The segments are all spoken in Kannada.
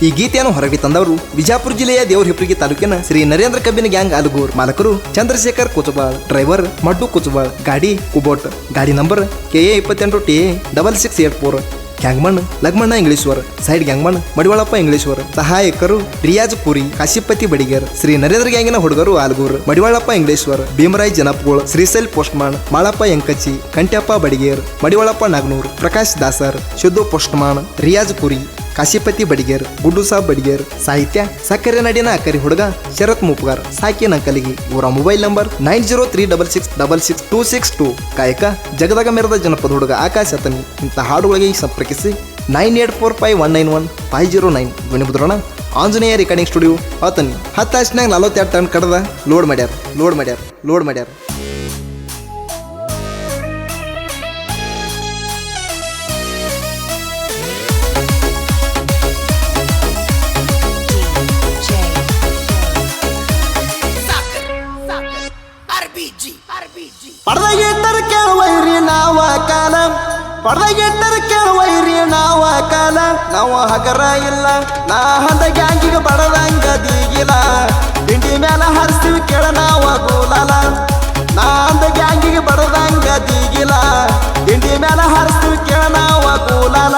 ಈ ಗೀತೆಯನ್ನು ಹೊರಗೆ ತಂದವರು ವಿಜಾಪುರ ಜಿಲ್ಲೆಯ ದೇವರಹಿಪ್ಪರಗಿ ತಾಲೂಕಿನ ಶ್ರೀ ನರೇಂದ್ರ ಕಬ್ಬಿನ ಗ್ಯಾಂಗ್ ಆಲಗೂರ್. ಮಾಲಕರು ಚಂದ್ರಶೇಖರ್ ಕುಚಬಾಳ್. ಡ್ರೈವರ್ ಮಡ್ಡು ಕುಚಬಾಳ್. ಗಾಡಿ ಕುಬೋಟ್. ಗಾಡಿ number KA 28TA6684. Gangman Lagmanna Ingleshwar. Side gangman Madivalappa Ingleshwar. ಸಹಾಯಕರು ರಿಯಾಜ್ ಪುರಿ, ಕಾಶಿಪತಿ ಬಡಿಗೇರ್. ಶ್ರೀ ನರೇಂದ್ರ ಗ್ಯಾಂಗಿನ ಹುಡುಗರು ಆಲಗೂರ್, ಮಡಿವಾಳಪ್ಪ ಇಂಗ್ಲೀಶ್ವರ್, ಭೀಮರಾಯ್ ಜನಪ್ಗೋಳ್, ಶ್ರೀಶೈಲ್ ಪೋಸ್ಟ್ಮಾನ್, ಮಾಳಪ್ಪ ಎಂಕಚ್ಚಿ, ಕಂಟ್ಯಪ್ಪ ಬಡಿಗೇರ್, ಮಡಿವಾಳಪ್ಪ ನಾಗನೂರ್, ಪ್ರಕಾಶ್ ದಾಸರ್, ಶುದ್ಧು ಪೋಸ್ಟ್ಮಾನ್, ರಿಯಾಜ್ ಪುರಿ, ಕಾಶಿಪತಿ ಬಡಿಗೇರ್, ಗುಡ್ಡು ಸಾಬ್ ಬಡಿಗೇರ್. ಸಾಹಿತ್ಯ ಸಕ್ಕರೆ ನಡಿನ ಅಕ್ಕರಿ ಹುಡುಗ ಶರತ್ ಮುಪ್ಗಾರ್, ಸಾಕಿನ ಕಲಿಗಿ. ಇವರ ಮೊಬೈಲ್ ನಂಬರ್ 9036666262. ಗಾಯಕ ಜಗದಾಗ ಮೆರೆದ ಜನಪದ ಹುಡುಗ ಆಕಾಶ್ ಅತನಿ. ಇಂಥ ಹಾಡುಗಳಿಗೆ ಸಂಪರ್ಕಿಸಿ 9845919509. ಧ್ವನಿ ಮುದ್ರಣ Anjaneya recording studio Athani. 10 ತಾಸಿನಾಗ 42 ton ಕಡದ ಲೋಡ್ ಮಾಡ್ಯಾರ. ಪಡೆದಗಿಟ್ಟರ ಕೇಳುವೈರಿ ನಾವ ಕಾಲ, ಪಡೆದಗಿಟ್ಟರ ಕೇಳುವೈರಿ ನಾವ ಕಾಲ. ನಾವು ಹಗರ ಇಲ್ಲ, ನಾ ಹಂದ ಗ್ಯಾಂಗಿಗೆ ಬಡದಂಗ ದೀಗಿಲ್ಲ. ತಿಂಡಿ ಮ್ಯಾಲ ಹರಿಸ್ತೀವಿ ಕೇಳ ನಾವ ಗೋಲಾಲ. ನಾ ಹಂದ ಗ್ಯಾಂಗಿಗೆ ಬಡದಂಗ ದೀಗಿಲ್ಲ. ತಿಂಡಿ ಮ್ಯಾಲ ಹರಿಸ್ತೀವಿ ಕೇಳ ನಾವ ಗೋಲಾಲ.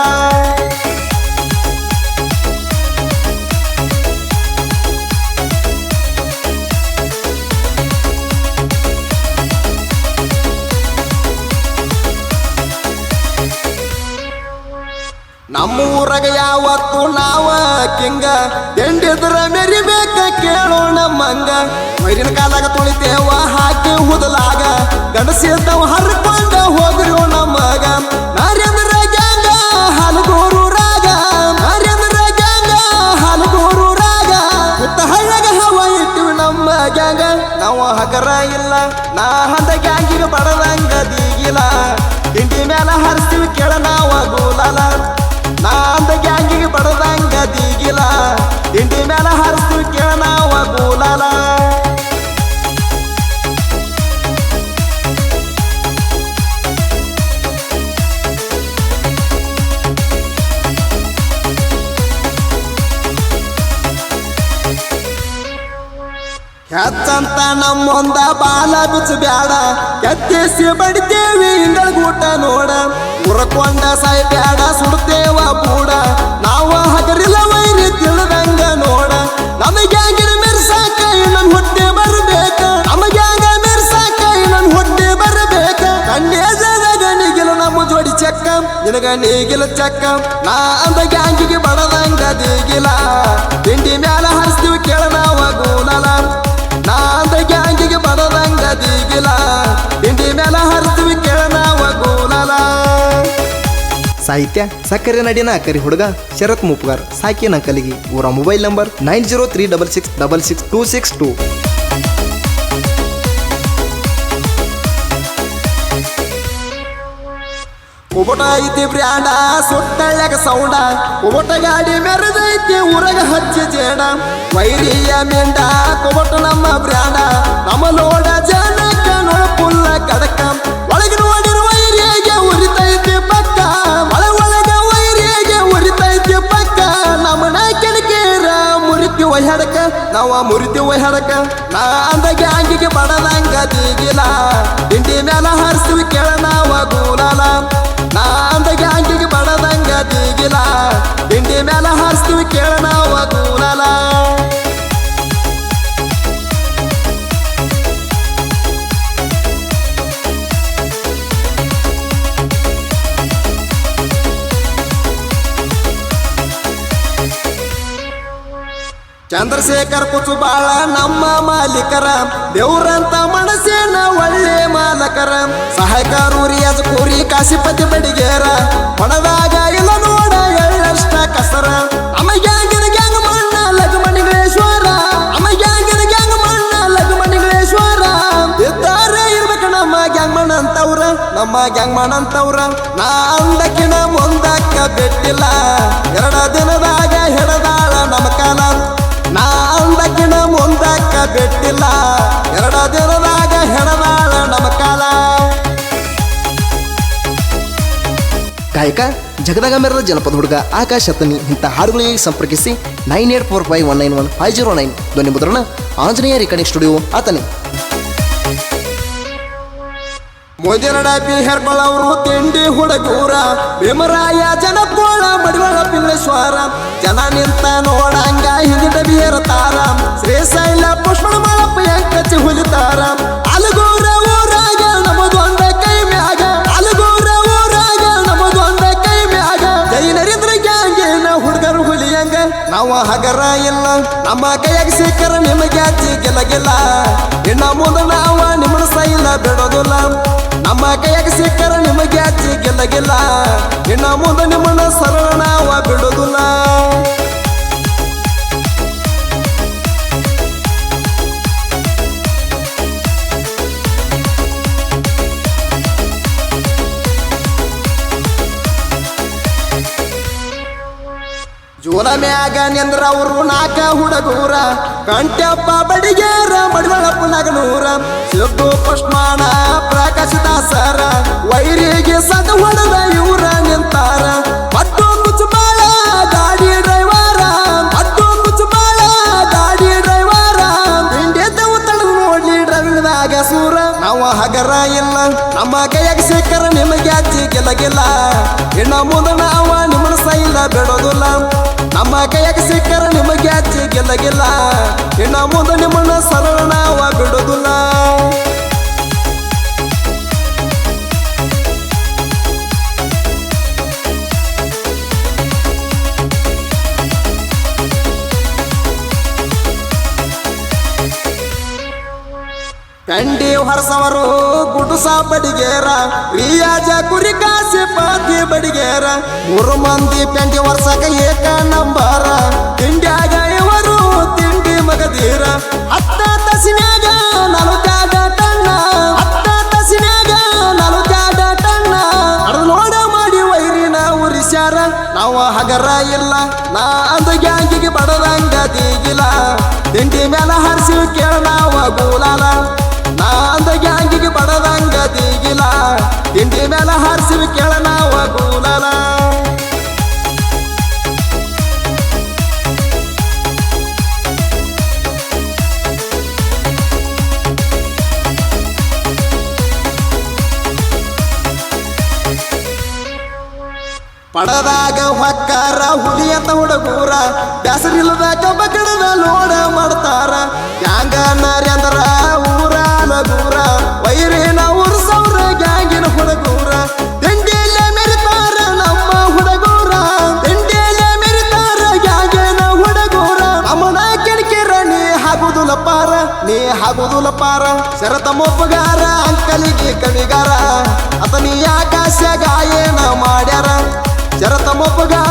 ನಮ್ಮೂರಾಗ ಯಾವತ್ತು ನಾವ ಕಿಂಗ, ಎಂಡಿದ್ರ ಮೆರಿಬೇಕ ಕೇಳೋಣ ಮಂಗ. ವೈರಿನ ಕಾಲಾಗ ತುಳಿತೇವ ಹಾಕಿ ಹುದಲಾಗ, ಗಣಸಿದ್ದವ ಹರ್ಕೊಂಡ ಹೋಗ್ರು ನಮಗ. ನರೇಂದ್ರ ಗ್ಯಾಂಗ ಹಲಗೂರು ರಾಗ, ನರೇಂದ್ರ ಗ್ಯಾಂಗ ಹಲಗೂರು ರಾಗ. ಹುತ್ತ ಹಳ್ಳಗ ಹವ ಇಟ್ಟಿವಿ ನಮ್ಮ ಗ್ಯಾಂಗ. ನಾವು ಹಗರ ಇಲ್ಲ, ನಾ ಹಂದ ಗ್ಯಾಂಗಿಗೆ ಬಡದಂಗ ದೀಗಿಲ್ಲ. ತಿಂಡಿ ಮ್ಯಾಲ ಹರಿಸ್ತೀವಿ ಕೇಳ ನಾವ ಗೋಲಾಲ. ನಾ ಅಂದ ಗ್ಯಾಂಗಿಗೆ ಬಡದಂಗ ದೀಗಿಲ್ಲ. ತಿಂಡಿ ಮ್ಯಾಲ ಹರಿಸ್ತೀವಿ ಕೇಳ ನಾವ ಗೋಲಾಲ. ಹೆಚ್ಚಂತ ನಮ್ಮೊಂದ ಬಾಲ ಬಿಚ್ಚ ಬ್ಯಾಡ, ಎತ್ತೇಸಿ ಬಡಿತೇವಿ ಇಂಗಳಗೂಟ ನೋಡ. ಉರಕೊಂಡ ಸಾಯ್ ಬ್ಯಾಡ ಸುಡ್ತೇವ ಬೂಡ, ನಾವ ಹಗರಿಲ್ಲ ವೈರಿ ತಿಳಿದಂಗ ನೋಡ. ನಮಗ್ಯಾಂಗಿನ ಮೆರ್ಸಾಕ ಇನ್ನೊಂದು ಹೊಟ್ಟೆ ಬರಬೇಕ, ನಮಗ್ಯಾಂಗ ಮೆರ್ಸಾಕ ಇನ್ನೊಂದು ಹೊಟ್ಟೆ ಬರಬೇಕ. ಕಣ್ಣೇಜದಾಗ ನೀಗಿಲ ನಮ್ಮ ಜೋಡಿ ಚೆಕ್ಕ, ನಿನಗ ನೀಗಿಲ ಚೆಕ್ಕ. ನಾ ಅಂದ ಗ್ಯಾಂಗಿಗೆ ಬಡದಂಗ ದೀಗಿಲ. ತಿಂಡಿ ಮ್ಯಾಲ ಹರಿಸ್ತೀವಿ ಕೇಳ ನಾವ ಗೋಲಾಲ. ನಾ ಅಂದ ಗ್ಯಾಂಗಿಗೆ ಬಡದಂಗ ದೀಗಿಲ. ತಿಂಡಿ ಮ್ಯಾಲ ಹರಿಸ್ತೀವಿ ಕೇಳ ನಾವ ಗೋಲಾಲ. ಸಾಹಿತ್ಯ ಸಕ್ಕರೆ ನಡಿನ ಅಕ್ಕರಿ ಹುಡುಗ ಶರತ್ ಮುಪ್ಗಾರ್, ಸಾಕಿನ ಕಲಿಗಿ. ಇವರ ಮೊಬೈಲ್ ನಂಬರ್ 9036666262. ಕುಬಟ ಐತಿ ಬ್ರ್ಯಾಂಡ ಸುಟ್ಟಳ್ಯಾಗ ಸೌಂಡ, ಕುಬಟ ಗಾಡಿ ಮೆರೆದೈತಿ ಊರಾಗ ಹಚ್ಚಿ ಜೇಡ. ವೈರಿಯ ಮೆಂಡ ಕುಬಟ ನಮ್ಮ ಬ್ರ್ಯಾಂಡ, ನಮ್ಮ ಲೋಡ ಜನಕ್ಕ ನೋಡ ಪುಲ್ಲ ಕಡಕ. ಒಳಗೆ ನೋಡಿರುವ ವೈರಿಯಾಗೆ ಉರಿತೈತಿ ಪಕ್ಕ, ಒಳಗ ವೈರಿಯಾಗೆ ಉರಿತೈತಿ ಪಕ್ಕ. ನಮ್ಮನ ಕೆಣಕೇರ ಮುರಿತಿ ಒಯ್ಯಾಡಕ, ನಾವ ಮುರಿತಿ ಒಯ್ಯಾಡಕ. ನಾ ಅಂದ ಗ್ಯಾಂಗಿಗೆ ಬಡದಂಗ ದೀಗಿಲ್ಲ. ತಿಂಡಿ ಮ್ಯಾಲ ಹರಿಸ್ತೀವಿ ಕೇಳ ನಾವ ಗೋಲಾಲ. ನಾ ಅಂದ ಗ್ಯಾಂಗಿಗೆ ಬಡದಂಗ ದೀಗಿಲ್ಲ. ತಿಂಡಿ ಮ್ಯಾಲ ಹರಿಸ್ತೀವಿ ಕೇಳ ನಾವ ಗೋಲಾಲ. ಚಂದ್ರಶೇಖರ್ ಕುಚುಬಾಳ ನಮ್ಮ ಮಾಲೀಕರ, ದೇವ್ರಂತ ಮನಸ್ಸಿನ ಒಳ್ಳೆ ಮಾಲಕರ. ಸಹಾಯಕರು ರಿಯಾಜ್ ಪುರಿ, ಕಾಶಿಪತಿ ಬಡಿಗೇರ. ಹೊಣದಾಗ ಇಲ್ಲ ನೋಡ ಎಳ್ಳಷ್ಟ ಕಸರ. ಅಮಗ್ಯಾಂಗಿನ ಗ್ಯಾಂಗ್ ಮಣ್ಣ ಲಗ್ಮಣಿಗಳೇಶ್ವರ, ಅಮಗ್ಯಾಂಗಿನ ಗ್ಯಾಂಗ್ ಮಣ್ಣ ಲಗ್ಮಣಿಗಳೇಶ್ವರ. ಇದ್ದಾರೆ ಇರ್ಬೇಕು ನಮ್ಮ ಗ್ಯಾಂಗ್ ಮಣ್ಣ ಅಂತವ್ರ, ನಮ್ಮ ಗ್ಯಾಂಗ್ ಮಣ್ಣ ಅಂತವ್ರ. ನಾ ಅಂದಕ್ಕಿನ ಮುಂದಕ್ಕ ಬೆಟ್ಟಿಲ್ಲ, 2 ದಿನದಾಗ ಹಿಡದಾಳ ನಮ್ಮ ಕಾಲ. ನಾ ಅಂದಕ್ಕಿನ ಮುಂದಕ್ಕ ಬೆಟ್ಟಿಲ್ಲ, 2 ದಿನದಾಗ ಹೆಣದಾಳ ನಮ್ಮ ಕಾಲ. ಗಾಯಕ ಜಗದಾಗ ಮೆರೆದ ಜನಪದ ಹುಡುಗ ಆಕಾಶ್ ಹತ್ತನಿ ಇಂಥ ಹಾಡುಗಳಿಗೆ ಸಂಪರ್ಕಿಸಿ 9845191509 ಧ್ವನಿ ಮುದ್ರಣ ಆಂಜನೇಯ ರೆಕಾರ್ಡಿಂಗ್ ಸ್ಟುಡಿಯೋ ಆತನಿ. ಮೊದಲಡಪಿ ಹೆರ್ಬಳವರು ತಿಂಡಿ ಹುಡುಗೂರ ಭೀಮರಾಯ ಜನಕೋಳ ಮಡಿವಾಳ ಪಿಲ್ಲೇಶ್ವರ ಜನ ನಿಂತ ನೋಡಂಗ ಹಿಂದಿನ ಬೀರತಾರ ಶ್ರೀಶೈಲ ಪುಷ್ಪಣ ಮಾಳಪ್ಪ ಕಚ್ಚಿ ಹುಲಿತಾರ ಅಲಗೂರ ಊರಾಗ ನಮದೊಂದ ಕೈ ಮ್ಯಾಗ ಅಲಗೂರ ಊರಾಗ ನಮದೊಂದ ಕೈ ಮ್ಯಾಗ ಜೈ ನರೇಂದ್ರ ಗ್ಯಾಂಗಿನ ಹುಡುಗರು ಹುಲಿಯಂಗ ನಾವು ಹಗರ ಇಲ್ಲ ನಮ್ಮ ಕೈಯಾಗ ಸಿಕ್ಕರ ನಿಮಗೆ ಅಜ್ಜಿ ಗೆಲ್ಲ ಇನ್ನ ಮುಂದೆ ನಾವ ನಿಮ್ಮನ ಸೈಲ ಬಿಡೋದಿಲ್ಲ ನಮ್ಮ ಕೈಯಾಗ ಸಿಕ್ಕರ ನಿಮಗೆ ಅಜ್ಜಿ ಗೆಲ್ಲ ಇನ್ನ ಮುಂದೆ ನಿಮ್ಮನ್ನ ಸರಳ ನಾವ ಬಿಡೋದಿಲ್ಲ. ಜೋಲ ಮ್ಯಾಗ ನಿಂದ್ರವ್ರು ನಾಕ ಹುಡುಗೂರ ಕಂಟಪ್ಪ ಬಡಿಗೇರ ಮಡಿವಾಳಪ್ಪ ನಗನೂರ ಸಿದ್ದು ಪುಷ್ಮಾನ ಪ್ರಕಾಶ ದಾಸರ ವೈರಿಗೆ ಸದ ಹೊಡೆದ ಇವ್ರ ನಿಂತಾರ ಪಟ್ಟು ಮುಚ್ಚುಬಾಳ ಗಾಡಿ ಡ್ರೈವರ ಪಟ್ಟು ಮುಚ್ಚುಬಾಳ ಗಾಡಿ ಡ್ರೈವರ ಹಿಂಡೆದ್ದವು ತಡೆದು ನೋಡ್ಲಿ ಡ್ರೈವಿಂಗ್ ಮ್ಯಾಗ ಸೂರ ನಾವು ಹಗರ ಇಲ್ಲ ನಮ್ಮ ಕೈಯಾಗ ಸಿಕ್ಕರ ನಿಮಗೆ ಅಜ್ಜಿ ಗೆಲ್ಲ ಇನ್ನ ಮುಂದೆ ನಾವ ನಿಮ್ಮನ ಸೈಲ ಬಿಡೋದಿಲ್ಲ ನಮ್ಮ ಕೈಯಾಗ ಸಿಕ್ಕರ ನಿಮಗೆ ಅಜ್ಜಿ ಗೆಲ್ಲ ಇನ್ನ ಮುಂದೆ ನಿಮ್ಮನ್ನ ಸರಳ ನಾವ ಬಿಡೋದಿಲ್ಲ. ಕಂಡಿ ಹೊರಸವರು ಗುಡುಸ ಬಡಿಗೇರ ರಿಯಾಜ ಕುರಿ ಕಾಸಿ ಪಾತಿ ಬಡಿಗೇರ 3 ಮಂದಿ ಪೆಂಡಿ ವರ್ಷಕ ಏಕ ನಂಬರ ತಿಂಡ್ಯಾಗ ಇವರು ತಿಂಡಿ ಮಗದೀರ ಹತ್ತ ತಸಿನ್ಯಾಗ 40 ಟಣ್ಣ ಹತ್ತ ತಸಿನ್ಯಾಗ 40 ಟಣ್ಣ ಅರ್ಧ ನೋಡ ಮಾಡಿ ವೈರಿನ ಉರಿಸ್ಯಾರ ನಾವು ಹಗರ ಇಲ್ಲ ನಾ ಅಂದ ಗ್ಯಾಂಗಿಗೆ ಬಡದಂಗ ದೀಗಿಲ ತಿಂಡಿ ಮೇಲ ಹರಿಸಿ ಕೇಳ ನಾವ ಗೂಲಾಲ ನಾ ಅಂದ ಗ್ಯಾಂಗಿಗೆ ಬಡದಂಗ ದೀಗಿಲ ತಿಂಡಿ ಮೇಲ ಹಾರಿಸಿ ಕೇಳ ನಾವ ಗೂಲಾಲ. ಪಡದಾಗ ಹೊಕ್ಕಾರ ಹುಲಿ ಅಂತ ಹುಡುಗೂರ ಬ್ಯಾಸರಿಲ್ಲದ ಕಬ್ಬ ಕಡದ ಲೋಡ ಮಾಡ್ತಾರ ಗ್ಯಾಂಗ ನರೇಂದ್ರ ಊರ ಲಗೂರ ವೈರಿನ ಉರ್ಸವ್ರ ಗ್ಯಾಂಗಿನ ಹುಡುಗೂರ ತಿಂಡಿಯಲ್ಲೇ ಮೆರಿತಾರ ನಮ್ಮ ಹುಡುಗೂರ ತಿಂಡಿಯಲ್ಲೇ ಮೆರಿತಾರ ಗ್ಯಾಂಗಿನ ಹುಡುಗೂರ ಅಮ್ಮನ ಕಿಣಕಿರ ನೀ ಹಾಗುದುಲ ಪಾರ ಶರತ ಮೊಪ್ಪಗಾರ ಅಂಕಲಿಗೆ ಕವಿಗಾರ ಅತನಿ ಆಕಾಶ ಗಾಯನ ಮಾಡ್ಯಾರ ಶರತ ಮೊಪ್ಪಗಾರ